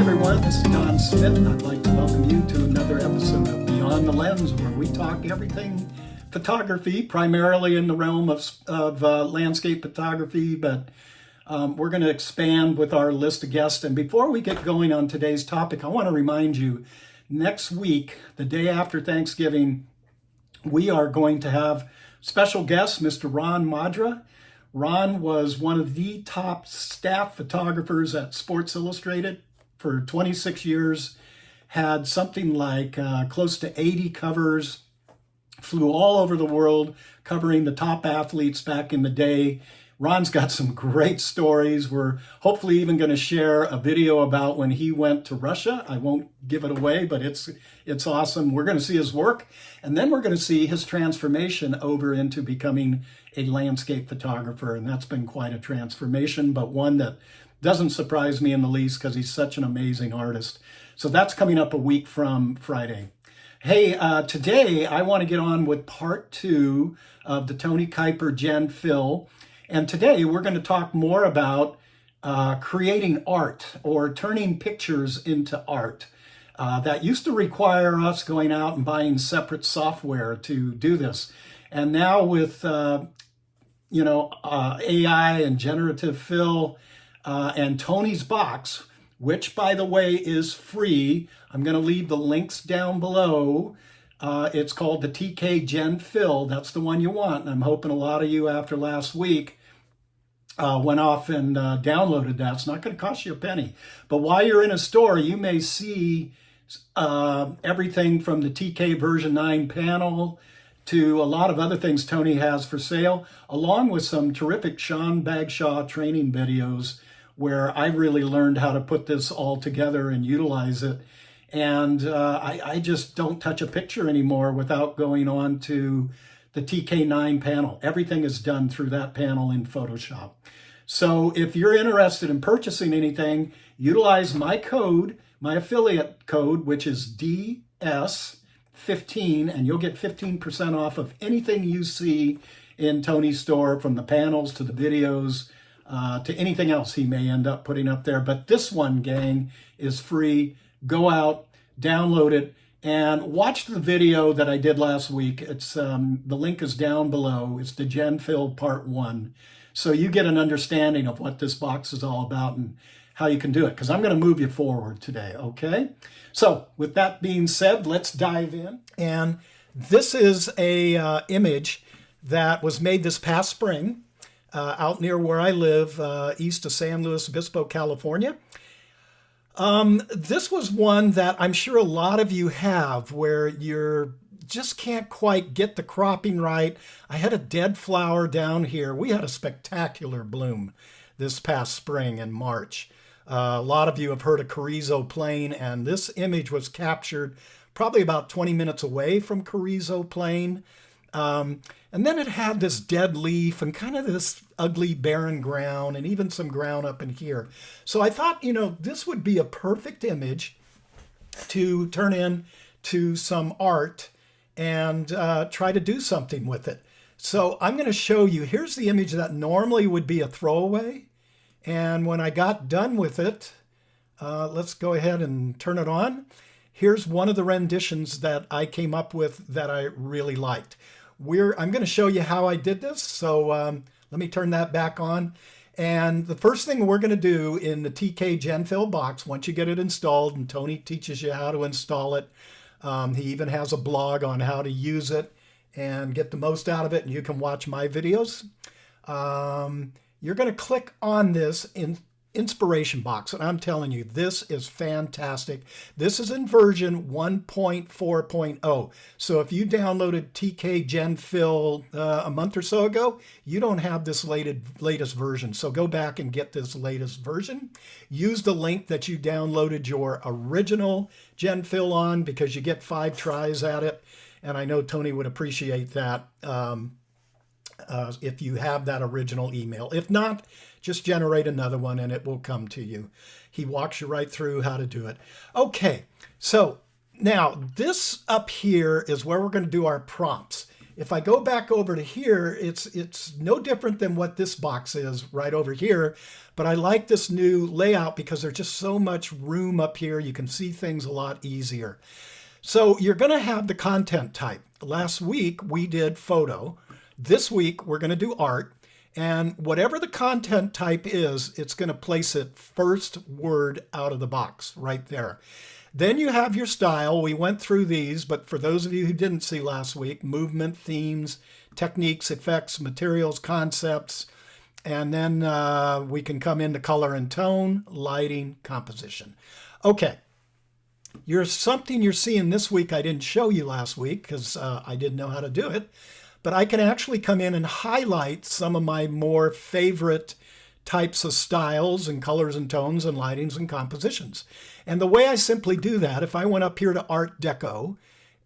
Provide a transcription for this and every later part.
everyone, this is Don Smith, and I'd like to welcome you to another episode of Beyond the Lens, where we talk everything photography, primarily in the realm of landscape photography, but we're going to expand with our list of guests. And before we get going on today's topic, I want to remind you, next week, the day after Thanksgiving, we are going to have special guest, Mr. Ron Madra. Ron was one of the top staff photographers at Sports Illustrated for 26 years, had something like close to 80 covers, flew all over the world covering the top athletes back in the day. Ron's got some great stories. We're hopefully even going to share a video about when he went to Russia. I won't give it away, but it's awesome. We're going to see his work, and then we're going to see his transformation over into becoming a landscape photographer, and that's been quite a transformation, but one that doesn't surprise me in the least because he's such an amazing artist. So that's coming up a week from Friday. Hey, today I want to get on with part 2 of the Tony Kuyper Gen Phil. And today we're going to talk more about creating art or turning pictures into art. That used to require us going out and buying separate software to do this. And now with, AI and generative fill and Tony's box, which by the way is free. I'm going to leave the links down below. It's called the TK Gen Fill. That's the one you want. And I'm hoping a lot of you after last week went off and downloaded that. It's not going to cost you a penny. But while you're in a store, you may see everything from the TK version 9 panel to a lot of other things Tony has for sale, along with some terrific Sean Bagshaw training videos where I really learned how to put this all together and utilize it. And I just don't touch a picture anymore without going on to the TK9 panel. Everything is done through that panel in Photoshop. So if you're interested in purchasing anything, utilize my code, my affiliate code, which is DS15, and you'll get 15% off of anything you see in Tony's store, from the panels to the videos, to anything else he may end up putting up there. But this one, gang, is free. Go out, download it, and watch the video that I did last week. It's the link is down below. It's the Gen Fill Part 1. So you get an understanding of what this box is all about and how you can do it, because I'm going to move you forward today, okay? So with that being said, let's dive in. And this is a image that was made this past spring out near where I live, east of San Luis Obispo, California. This was one that I'm sure a lot of you have, where you're just can't quite get the cropping right. I had a dead flower down here. We had a spectacular bloom this past spring in March. A lot of you have heard of Carrizo Plain, and this image was captured probably about 20 minutes away from Carrizo Plain. And then it had this dead leaf and kind of this ugly barren ground and even some ground up in here. So I thought, this would be a perfect image to turn into some art and try to do something with it. So I'm going to show you, here's the image that normally would be a throwaway. And when I got done with it, let's go ahead and turn it on. Here's one of the renditions that I came up with that I really liked. I'm going to show you how I did this. So let me turn that back on. And the first thing we're going to do in the TK Gen Fill box, once you get it installed, and Tony teaches you how to install it, he even has a blog on how to use it and get the most out of it, and you can watch my videos. You're going to click on this inspiration box, and I'm telling you, this is fantastic. This is in version 1.4.0. So if you downloaded TK Gen Fill a month or so ago, you don't have this latest version. So go back and get this latest version. Use the link that you downloaded your original Gen Fill on, because you get 5 tries at it. And I know Tony would appreciate that if you have that original email. If not, just generate another one and it will come to you. He walks you right through how to do it. Okay, so now this up here is where we're going to do our prompts. If I go back over to here, it's no different than what this box is right over here, but I like this new layout because there's just so much room up here. You can see things a lot easier. So you're going to have the content type. Last week we did photo. This week we're going to do art. And whatever the content type is, it's going to place it first word out of the box right there. Then you have your style. We went through these, but for those of you who didn't see last week, movement, themes, techniques, effects, materials, concepts, and then we can come into color and tone, lighting, composition. Okay, something you're seeing this week I didn't show you last week because I didn't know how to do it, but I can actually come in and highlight some of my more favorite types of styles and colors and tones and lightings and compositions. And the way I simply do that, if I went up here to Art Deco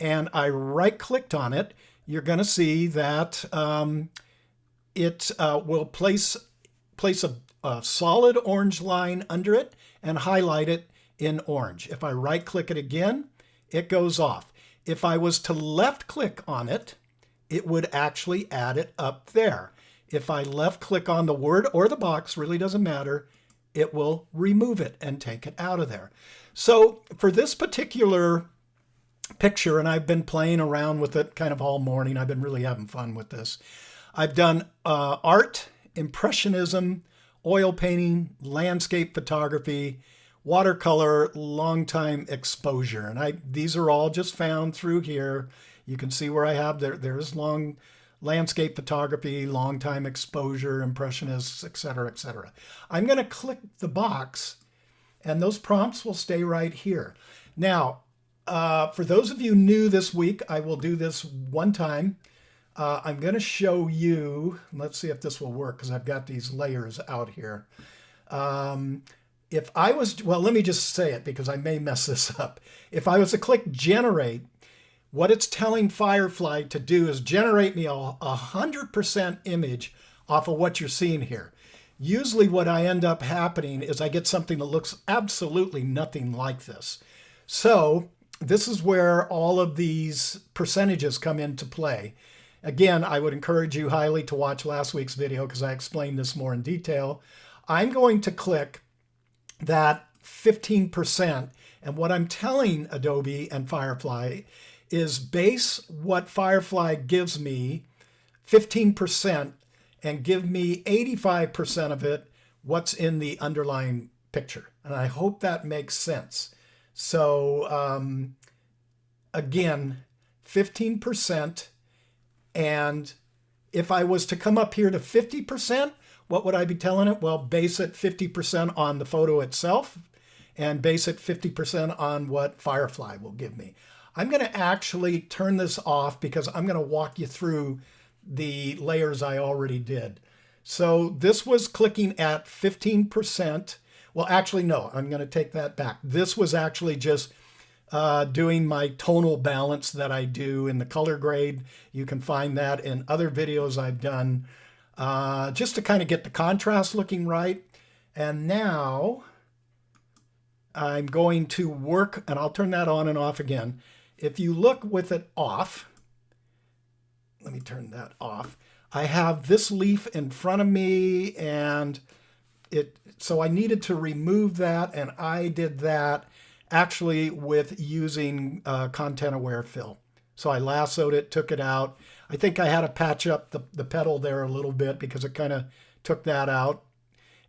and I right-clicked on it, you're going to see that it will place a solid orange line under it and highlight it in orange. If I right-click it again, it goes off. If I was to left-click on it, it would actually add it up there. If I left-click on the word or the box, really doesn't matter, it will remove it and take it out of there. So for this particular picture, and I've been playing around with it kind of all morning, I've been really having fun with this. I've done art, impressionism, oil painting, landscape photography, watercolor, long time exposure. And these are all just found through here. You can see where I have, there's long landscape photography, long time exposure, impressionists, etc., etc. I'm going to click the box and those prompts will stay right here. Now, for those of you new this week, I will do this one time. I'm going to show you, let's see if this will work because I've got these layers out here. If I was, well, let me just say it because I may mess this up. If I was to click generate, what it's telling Firefly to do is generate me a 100% image off of what you're seeing here. Usually what I end up happening is I get something that looks absolutely nothing like this. So this is where all of these percentages come into play. Again, I would encourage you highly to watch last week's video because I explained this more in detail. I'm going to click that 15%, and what I'm telling Adobe and Firefly is base what Firefly gives me 15% and give me 85% of it what's in the underlying picture. And I hope that makes sense. So again, 15%. And if I was to come up here to 50%, what would I be telling it? Well, base it 50% on the photo itself and base it 50% on what Firefly will give me. I'm going to actually turn this off because I'm going to walk you through the layers I already did. So this was clicking at 15%. Well, actually, no, I'm going to take that back. This was actually just doing my tonal balance that I do in the color grade. You can find that in other videos I've done just to kind of get the contrast looking right. And now I'm going to work, and I'll turn that on and off again. If you look with it off, let me turn that off. I have this leaf in front of me and so I needed to remove that, and I did that actually with using content aware fill. So I lassoed it, took it out. I think I had to patch up the petal there a little bit because it kind of took that out.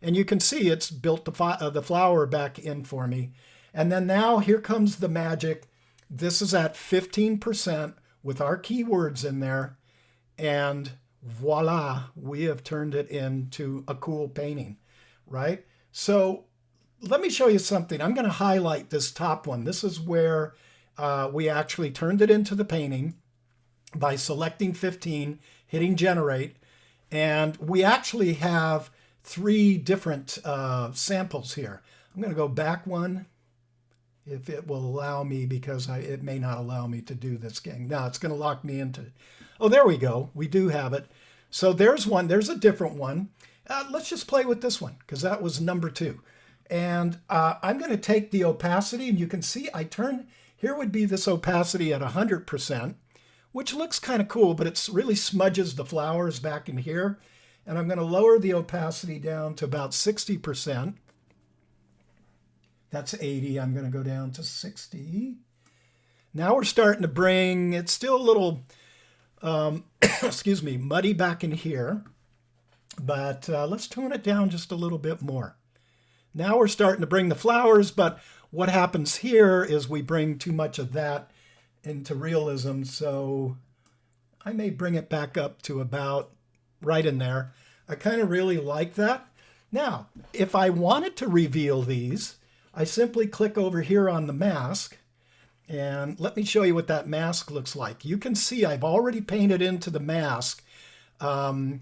And you can see it's built the flower back in for me. And then now here comes the magic. This is at 15% with our keywords in there. And voila, we have turned it into a cool painting, right? So let me show you something. I'm going to highlight this top one. This is where we actually turned it into the painting by selecting 15, hitting generate. And we actually have 3 different samples here. I'm going to go back one if it will allow me, because it may not allow me to do this gang. Now it's going to lock me into, oh, there we go. We do have it. So there's one, there's a different one. Let's just play with this one because that was number 2. And I'm going to take the opacity, and you can see I turn, here would be this opacity at 100%. which looks kind of cool, but it really smudges the flowers back in here. And I'm going to lower the opacity down to about 60%. That's 80. I'm going to go down to 60. Now we're starting to bring, it's still a little, excuse me, muddy back in here. But let's tone it down just a little bit more. Now we're starting to bring the flowers, but what happens here is we bring too much of that into realism. So I may bring it back up to about right in there. I kind of really like that. Now, if I wanted to reveal these, I simply click over here on the mask. And let me show you what that mask looks like. You can see I've already painted into the mask to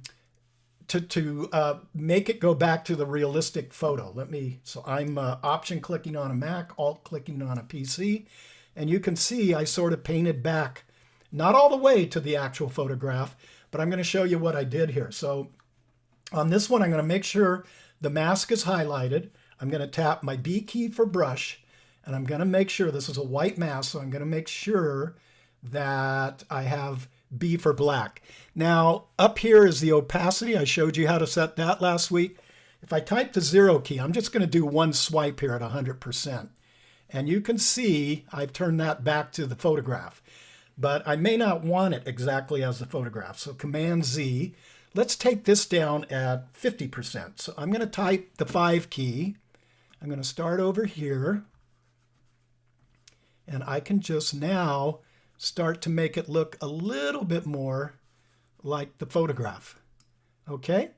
make it go back to the realistic photo. So I'm option clicking on a Mac, alt clicking on a PC, and you can see I sort of painted back, not all the way to the actual photograph, but I'm going to show you what I did here. So on this one, I'm going to make sure the mask is highlighted. I'm going to tap my B key for brush, and I'm going to make sure this is a white mask, so I'm going to make sure that I have B for black. Now, up here is the opacity. I showed you how to set that last week. If I type the 0 key, I'm just going to do one swipe here at 100%. And you can see I've turned that back to the photograph. But I may not want it exactly as the photograph. So Command Z. Let's take this down at 50%. So I'm going to type the 5 key. I'm going to start over here. And I can just now start to make it look a little bit more like the photograph. Okay,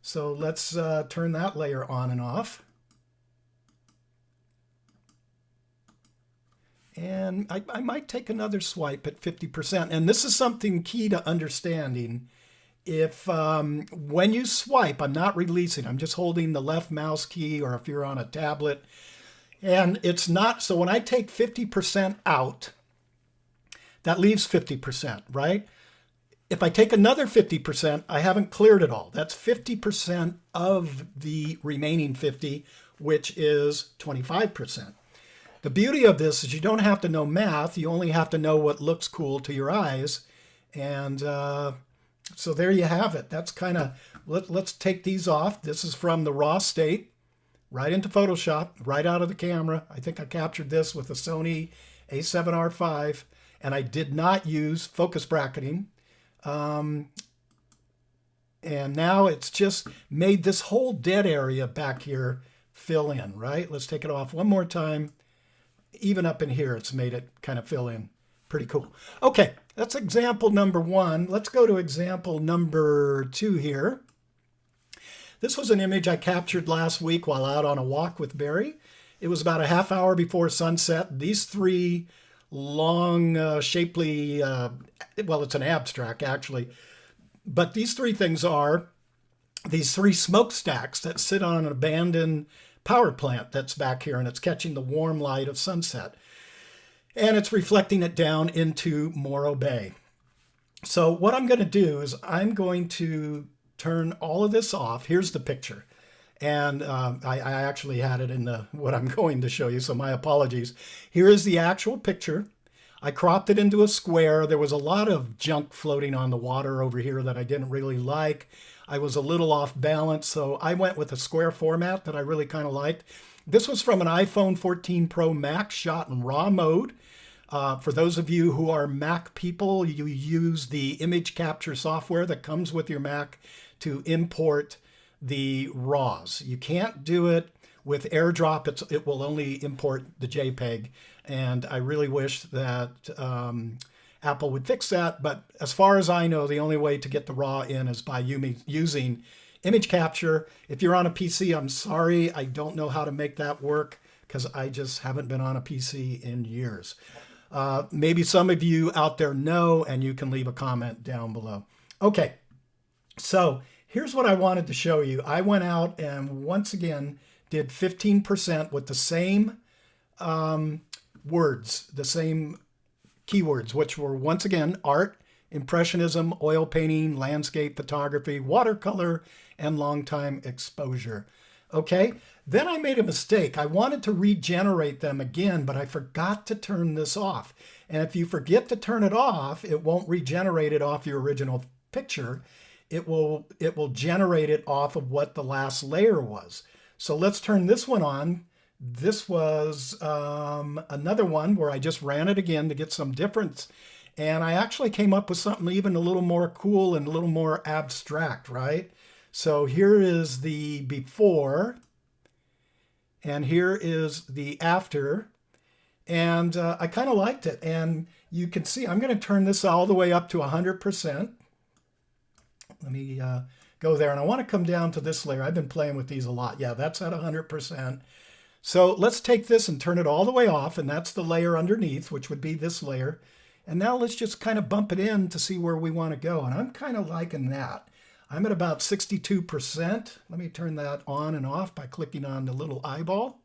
so let's turn that layer on and off. And I might take another swipe at 50%. And this is something key to understanding. If when you swipe, I'm not releasing, I'm just holding the left mouse key, or if you're on a tablet, and it's not, so when I take 50% out, that leaves 50%, right? If I take another 50%, I haven't cleared it all. That's 50% of the remaining 50, which is 25%. The beauty of this is you don't have to know math. You only have to know what looks cool to your eyes. And so there you have it. That's kind of, let's take these off. This is from the raw state, right into Photoshop, right out of the camera. I think I captured this with a Sony A7R5. And I did not use focus bracketing. And now it's just made this whole dead area back here fill in, right? Let's take it off one more time. Even up in here, it's made it kind of fill in. Pretty cool. Okay, that's example number 1. Let's go to example number 2 here. This was an image I captured last week while out on a walk with Barry. It was about a half hour before sunset. These 3 long, shapely, well, it's an abstract actually, but these 3 things are these 3 smokestacks that sit on an abandoned power plant that's back here, and it's catching the warm light of sunset, and it's reflecting it down into Morro Bay. So what I'm going to do is I'm going to turn all of this off. Here's the picture. And I actually had it in what I'm going to show you, so my apologies. Here is the actual picture. I cropped it into a square. There was a lot of junk floating on the water over here that I didn't really like. I was a little off balance, so I went with a square format that I really kind of liked. This was from an iPhone 14 Pro Max shot in RAW mode. For those of you who are Mac people, you use the image capture software that comes with your Mac to import the RAWs. You can't do it with AirDrop. It will only import the JPEG, and I really wish that Apple would fix that. But as far as I know, the only way to get the RAW in is by using image capture. If you're on a PC, I'm sorry, I don't know how to make that work because I just haven't been on a PC in years. Maybe some of you out there know, and you can leave a comment down below. Okay, so here's what I wanted to show you. I went out and once again did 15% with the same words, the same keywords, which were once again art, impressionism, oil painting, landscape photography, watercolor, and long time exposure. Okay, then I made a mistake. I wanted to regenerate them again, but I forgot to turn this off. And if you forget to turn it off, it won't regenerate it off your original picture. It will generate it off of what the last layer was. So let's turn this one on. This was another one where I just ran it again to get some difference. And I actually came up with something even a little more cool and a little more abstract, right? So here is the before, and here is the after. And I kind of liked it. And you can see, I'm going to turn this all the way up to 100%. Let me go there. And I want to come down to this layer. I've been playing with these a lot. Yeah, that's at 100%. So let's take this and turn it all the way off. And that's the layer underneath, which would be this layer. And now let's just kind of bump it in to see where we want to go. And I'm kind of liking that. I'm at about 62%. Let me turn that on and off by clicking on the little eyeball.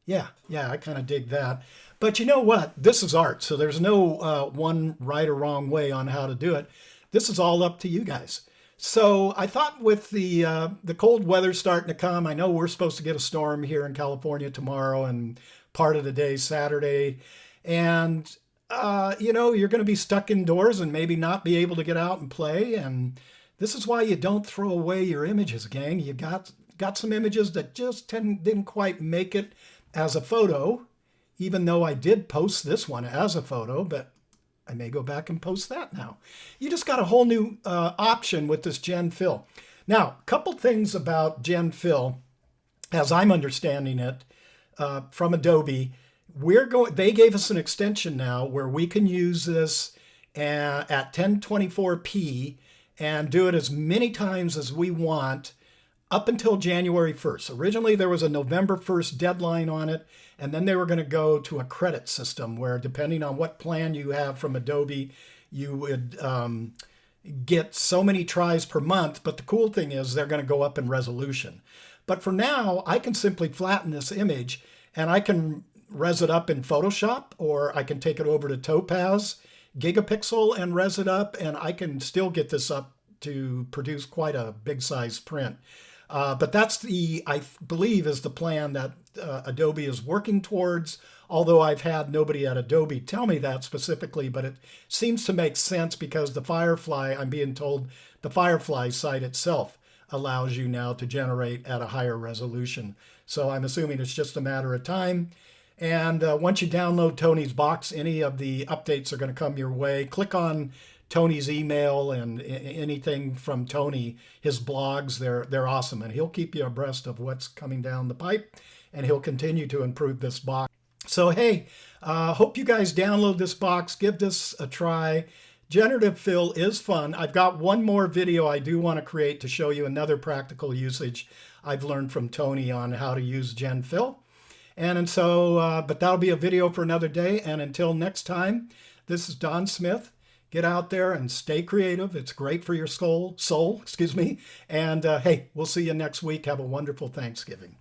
Yeah, I kind of dig that. But you know what? This is art, so there's no one right or wrong way on how to do it. This is all up to you guys. So I thought with the cold weather starting to come, I know we're supposed to get a storm here in California tomorrow and part of the day Saturday. And, you know, you're going to be stuck indoors and maybe not be able to get out and play. And this is why you don't throw away your images, gang. You got some images that just didn't quite make it as a photo, even though I did post this one as a photo, but I may go back and post that now. You just got a whole new option with this Gen Fill. Now, a couple things about Gen Fill, as I'm understanding it from Adobe. They gave us an extension now where we can use this at 1024p and do it as many times as we want up until January 1st. Originally, there was a November 1st deadline on it, and then they were going to go to a credit system where, depending on what plan you have from Adobe, you would get so many tries per month. But the cool thing is they're going to go up in resolution. But for now, I can simply flatten this image, and I can res it up in Photoshop, or I can take it over to Topaz Gigapixel and res it up, and I can still get this up to produce quite a big size print. But that's I believe is the plan that Adobe is working towards, although I've had nobody at Adobe tell me that specifically, but it seems to make sense because the Firefly, I'm being told the Firefly site itself allows you now to generate at a higher resolution. So I'm assuming it's just a matter of time. And once you download Tony's box, any of the updates are going to come your way. Click on Tony's email and anything from Tony, his blogs, they're awesome. And he'll keep you abreast of what's coming down the pipe, and he'll continue to improve this box. So, hey, hope you guys download this box, give this a try. Generative fill is fun. I've got one more video I do want to create to show you another practical usage I've learned from Tony on how to use Gen Fill. And so, but that'll be a video for another day. And until next time, this is Don Smith. Get out there and stay creative. It's great for your soul, excuse me. And hey, we'll see you next week. Have a wonderful Thanksgiving.